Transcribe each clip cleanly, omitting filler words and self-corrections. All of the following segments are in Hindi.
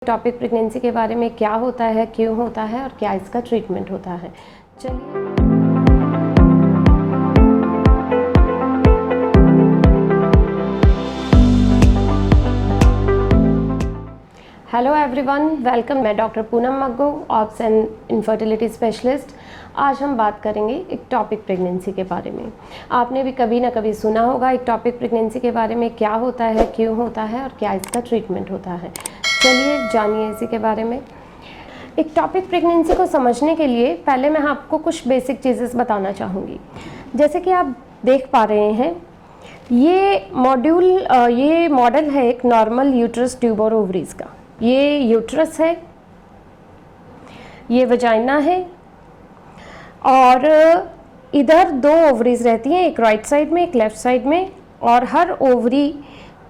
टॉपिक प्रेगनेंसी के बारे में क्या होता है, क्यों होता है और क्या इसका ट्रीटमेंट होता है। चलिए हेलो एवरीवन, वेलकम। मैं doctor Poonam Maggo, obs and infertility specialist. आज हम बात करेंगे एक टॉपिक प्रेगनेंसी के बारे में। आपने भी कभी ना कभी सुना होगा एक टॉपिक प्रेगनेंसी के बारे में, क्या होता है, क्यों होता है और क्या इसका ट्रीटमेंट होता है। चलिए जानिए इसी के बारे में। एक टॉपिक प्रेगनेंसी को समझने के लिए पहले मैं आपको कुछ बेसिक चीज़ें बताना चाहूँगी। जैसे कि आप देख पा रहे हैं, ये मॉडल है एक नॉर्मल यूट्रस, ट्यूब और ओवरीज का। ये यूट्रस है, ये वजाइना है और इधर दो ओवरीज रहती हैं, एक राइट साइड में एक लेफ़्ट साइड में, और हर ओवरी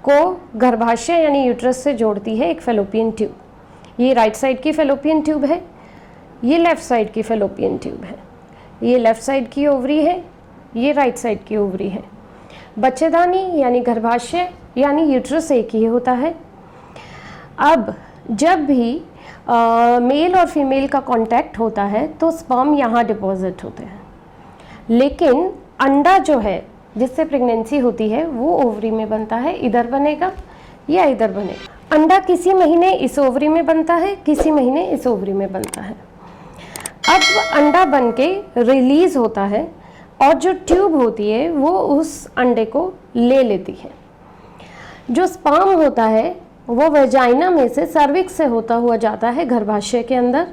को गर्भाशय यानी यूट्रस से जोड़ती है एक फेलोपियन ट्यूब। ये राइट साइड की फेलोपियन ट्यूब है, ये लेफ़्ट साइड की फेलोपियन ट्यूब है। ये लेफ़्ट साइड की ओवरी है, ये राइट साइड की ओवरी है। बच्चेदानी यानी गर्भाशय यानी यूट्रस एक ही होता है। अब जब भी मेल और फीमेल का कांटेक्ट होता है तो स्पर्म यहाँ डिपॉजिट होते हैं, लेकिन अंडा जो है जिससे प्रेगनेंसी होती है वो ओवरी में बनता है। इधर बनेगा या इधर बनेगा। अंडा किसी महीने इस ओवरी में बनता है, किसी महीने इस ओवरी में बनता है। अब अंडा बन के रिलीज होता है और जो ट्यूब होती है वो उस अंडे को ले लेती है। जो स्पर्म होता है वो वेजाइना में से सर्विक्स से होता हुआ जाता है गर्भाशय के अंदर,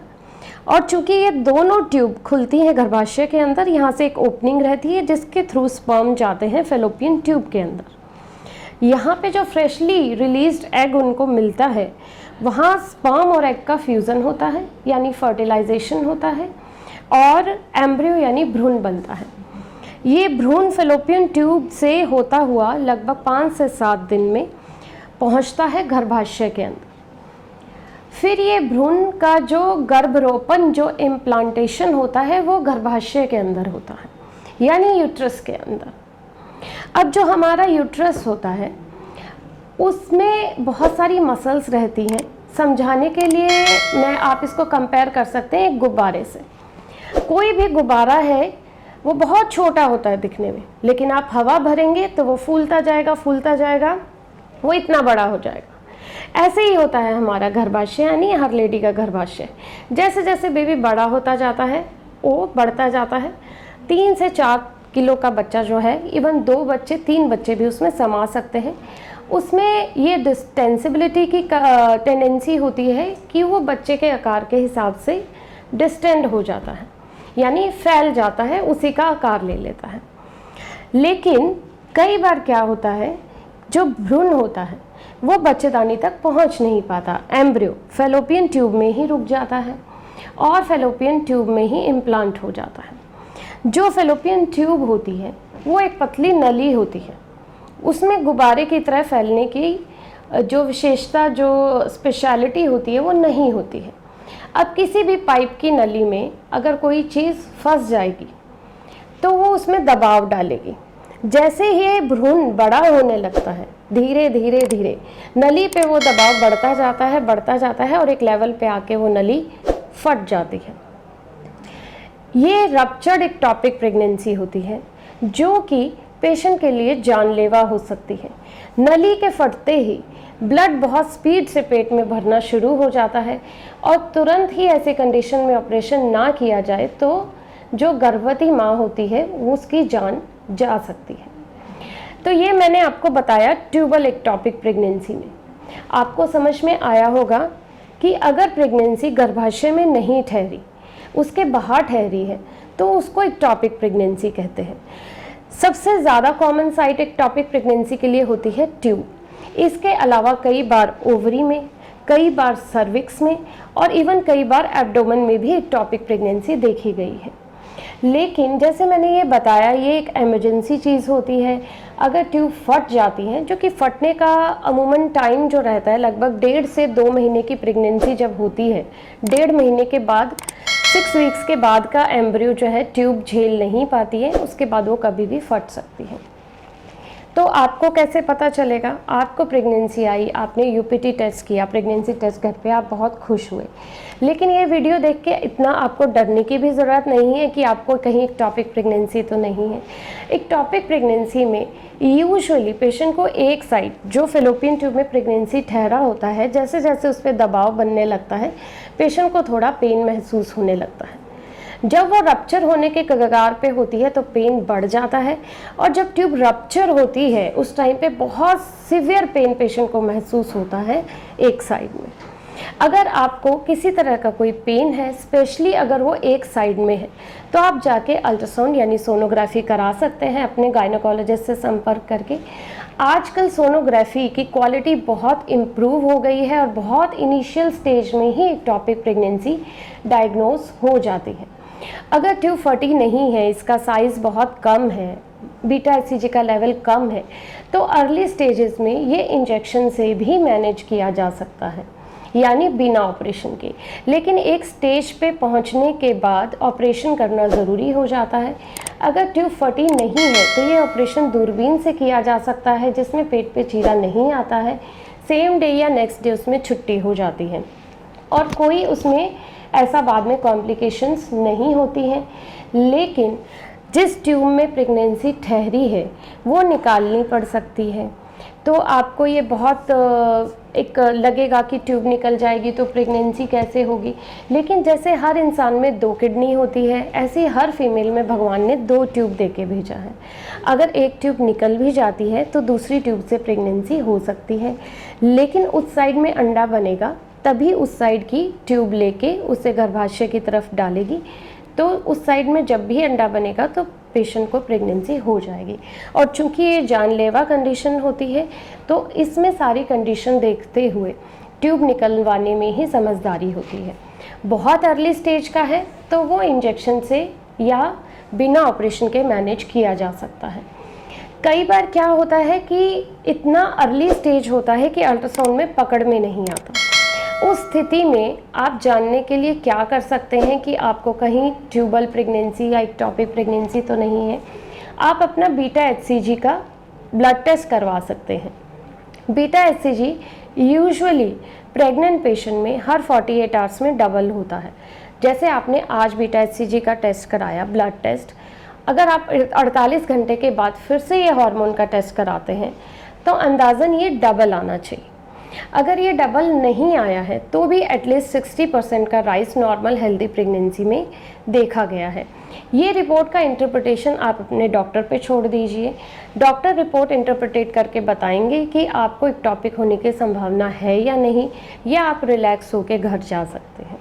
और चूंकि ये दोनों ट्यूब खुलती हैं गर्भाशय के अंदर, यहाँ से एक ओपनिंग रहती है जिसके थ्रू स्पर्म जाते हैं फेलोपियन ट्यूब के अंदर। यहाँ पे जो फ्रेशली रिलीज्ड एग उनको मिलता है, वहाँ स्पर्म और एग का फ्यूज़न होता है यानी फर्टिलाइजेशन होता है, और एम्ब्रियो यानी भ्रूण बनता है। ये भ्रूण फेलोपियन ट्यूब से होता हुआ लगभग 5 से 7 दिन में पहुंचता है गर्भाशय के अंदर। फिर ये भ्रूण का जो गर्भरोपण, जो इम्प्लांटेशन होता है, वो गर्भाशय के अंदर होता है यानी यूट्रस के अंदर। अब जो हमारा यूट्रस होता है उसमें बहुत सारी मसल्स रहती हैं। समझाने के लिए आप इसको कंपेयर कर सकते हैं एक गुब्बारे से। कोई भी गुब्बारा है वो बहुत छोटा होता है दिखने में, लेकिन आप हवा भरेंगे तो वो फूलता जाएगा, वो इतना बड़ा हो जाएगा। ऐसे ही होता है हमारा गर्भाशय यानी हर लेडी का गर्भाशय। जैसे जैसे बेबी बड़ा होता जाता है वो बढ़ता जाता है। 3 से 4 किलो का बच्चा जो है, इवन 2 बच्चे 3 बच्चे भी उसमें समा सकते हैं। उसमें ये डिस्टेंसिबिलिटी की टेंडेंसी होती है कि वो बच्चे के आकार के हिसाब से डिस्टेंड हो जाता है यानी फैल जाता है, उसी का आकार ले लेता है। लेकिन कई बार क्या होता है, जो भ्रूण होता है वो बच्चेदानी तक पहुंच नहीं पाता। एम्ब्रियो फेलोपियन ट्यूब में ही रुक जाता है और फेलोपियन ट्यूब में ही इम्प्लांट हो जाता है। जो फेलोपियन ट्यूब होती है वो एक पतली नली होती है, उसमें गुब्बारे की तरह फैलने की जो विशेषता, जो स्पेशलिटी होती है वो नहीं होती है। अब किसी भी पाइप की नली में अगर कोई चीज़ फंस जाएगी तो वो उसमें दबाव डालेगी। जैसे ही भ्रूण बड़ा होने लगता है, धीरे धीरे नली पे वो दबाव बढ़ता जाता है और एक लेवल पे आके वो नली फट जाती है। ये रप्चर्ड एक्टोपिक प्रेगनेंसी होती है जो कि पेशेंट के लिए जानलेवा हो सकती है। नली के फटते ही ब्लड बहुत स्पीड से पेट में भरना शुरू हो जाता है और तुरंत ही ऐसी कंडीशन में ऑपरेशन ना किया जाए तो जो गर्भवती माँ होती है उसकी जान जा सकती है। तो ये मैंने आपको बताया ट्यूबल एक्टोपिक प्रेगनेंसी में। आपको समझ में आया होगा कि अगर प्रेगनेंसी गर्भाशय में नहीं ठहरी, उसके बाहर ठहरी है, तो उसको एक्टोपिक प्रेगनेंसी कहते हैं। सबसे ज़्यादा कॉमन साइट एक्टोपिक प्रेगनेंसी के लिए होती है ट्यूब। इसके अलावा कई बार ओवरी में, कई बार सर्विक्स में और इवन कई बार एब्डोमेन में भी एक्टोपिक प्रेगनेंसी देखी गई है। लेकिन जैसे मैंने ये बताया, ये एक इमरजेंसी चीज़ होती है। अगर ट्यूब फट जाती है, जो कि फटने का अमूमन टाइम जो रहता है लगभग 1.5 से 2 महीने की प्रेगनेंसी जब होती है, 1.5 महीने के बाद 6 वीक्स के बाद का एम्ब्रियो जो है ट्यूब झेल नहीं पाती है, उसके बाद वो कभी भी फट सकती है। तो आपको कैसे पता चलेगा? आपको प्रेगनेंसी आई, आपने यूपीटी टेस्ट किया, प्रेगनेंसी टेस्ट घर पे, आप बहुत खुश हुए। लेकिन ये वीडियो देख के इतना आपको डरने की भी ज़रूरत नहीं है कि आपको कहीं इक्टोपिक प्रेगनेंसी तो नहीं है। इक्टोपिक प्रेगनेंसी में यूजुअली पेशेंट को एक साइड जो फेलोपियन ट्यूब में प्रेगनेंसी ठहरा होता है, जैसे जैसे उस पर दबाव बनने लगता है, पेशेंट को थोड़ा पेन महसूस होने लगता है। जब वो रप्चर होने के कगार पे होती है तो पेन बढ़ जाता है, और जब ट्यूब रप्चर होती है उस टाइम पे बहुत सिवियर पेन पेशेंट को महसूस होता है एक साइड में। अगर आपको किसी तरह का कोई पेन है, स्पेशली अगर वो एक साइड में है, तो आप जाके अल्ट्रासाउंड यानी सोनोग्राफी करा सकते हैं अपने गायनोकोलॉजिस्ट से संपर्क करके। आजकल सोनोग्राफी की क्वालिटी बहुत इम्प्रूव हो गई है और बहुत इनिशियल स्टेज में ही इक्टोपिक प्रेगनेंसी डायग्नोज हो जाती है। अगर ट्यूब फटी नहीं है, इसका साइज़ बहुत कम है, बीटा एचसीजी का लेवल कम है, तो अर्ली स्टेजेस में ये इंजेक्शन से भी मैनेज किया जा सकता है, यानी बिना ऑपरेशन के। लेकिन एक स्टेज पे पहुंचने के बाद ऑपरेशन करना ज़रूरी हो जाता है। अगर ट्यूब फटी नहीं है तो ये ऑपरेशन दूरबीन से किया जा सकता है, जिसमें पेट पे चीरा नहीं आता है। सेम डे या नेक्स्ट डे उसमें छुट्टी हो जाती है और कोई उसमें ऐसा बाद में कॉम्प्लिकेशंस नहीं होती हैं। लेकिन जिस ट्यूब में प्रेगनेंसी ठहरी है वो निकालनी पड़ सकती है। तो आपको ये बहुत एक लगेगा कि ट्यूब निकल जाएगी तो प्रेगनेंसी कैसे होगी, लेकिन जैसे हर इंसान में 2 किडनी होती है, ऐसे हर फीमेल में भगवान ने 2 ट्यूब दे के भेजा है। अगर एक ट्यूब निकल भी जाती है तो दूसरी ट्यूब से प्रेगनेंसी हो सकती है, लेकिन उस साइड में अंडा बनेगा तभी उस साइड की ट्यूब लेके उसे गर्भाशय की तरफ डालेगी, तो उस साइड में जब भी अंडा बनेगा तो पेशेंट को प्रेगनेंसी हो जाएगी। और चूंकि ये जानलेवा कंडीशन होती है तो इसमें सारी कंडीशन देखते हुए ट्यूब निकलवाने में ही समझदारी होती है। बहुत अर्ली स्टेज का है तो वो इंजेक्शन से या बिना ऑपरेशन के मैनेज किया जा सकता है। कई बार क्या होता है कि इतना अर्ली स्टेज होता है कि अल्ट्रासाउंड में पकड़ में नहीं आता। उस स्थिति में आप जानने के लिए क्या कर सकते हैं कि आपको कहीं ट्यूबल प्रेगनेंसी या इक्टोपिक प्रेगनेंसी तो नहीं है, आप अपना बीटा एचसीजी का ब्लड टेस्ट करवा सकते हैं। Beta HCG usually pregnant patient में हर 48 आवर्स में डबल होता है। जैसे आपने आज बीटा एचसीजी का टेस्ट कराया, ब्लड टेस्ट, अगर आप 48 घंटे के बाद फिर से ये हार्मोन का टेस्ट कराते हैं तो अंदाज़न ये डबल आना चाहिए। अगर ये डबल नहीं आया है तो भी एटलीस्ट 60% का राइज नॉर्मल हेल्दी प्रेगनेंसी में देखा गया है। ये रिपोर्ट का इंटरप्रिटेशन आप अपने डॉक्टर पे छोड़ दीजिए। डॉक्टर रिपोर्ट इंटरप्रिटेट करके बताएंगे कि आपको इक्टोपिक होने की संभावना है या नहीं, या आप रिलैक्स होकर घर जा सकते हैं।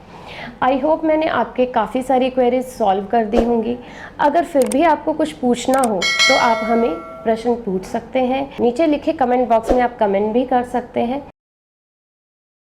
आई होप मैंने आपके काफ़ी सारी क्वेरीज सॉल्व कर दी होंगी। अगर फिर भी आपको कुछ पूछना हो तो आप हमें प्रश्न पूछ सकते हैं। नीचे लिखे कमेंट बॉक्स में आप कमेंट भी कर सकते हैं।